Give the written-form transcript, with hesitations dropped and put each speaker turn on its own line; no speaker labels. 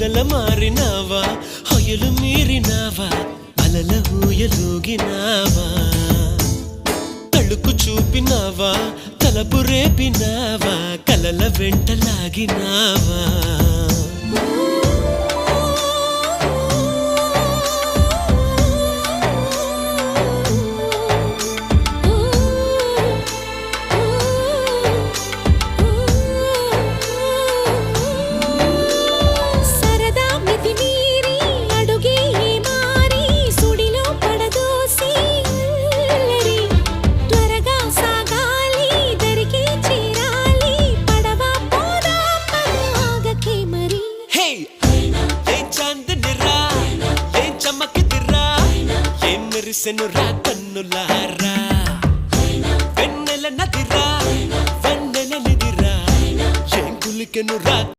మొగల మారినావా హొయలు మీరినావా అలల ఊయలూగినావా తళుకు చూపినావా తలపు రేపినావా కలల వెంటలాగినావా మెరిసెనురా కన్నులారా వెన్నెల నదిరా వెన్నెల నిదిరా ఏం కులికెనురా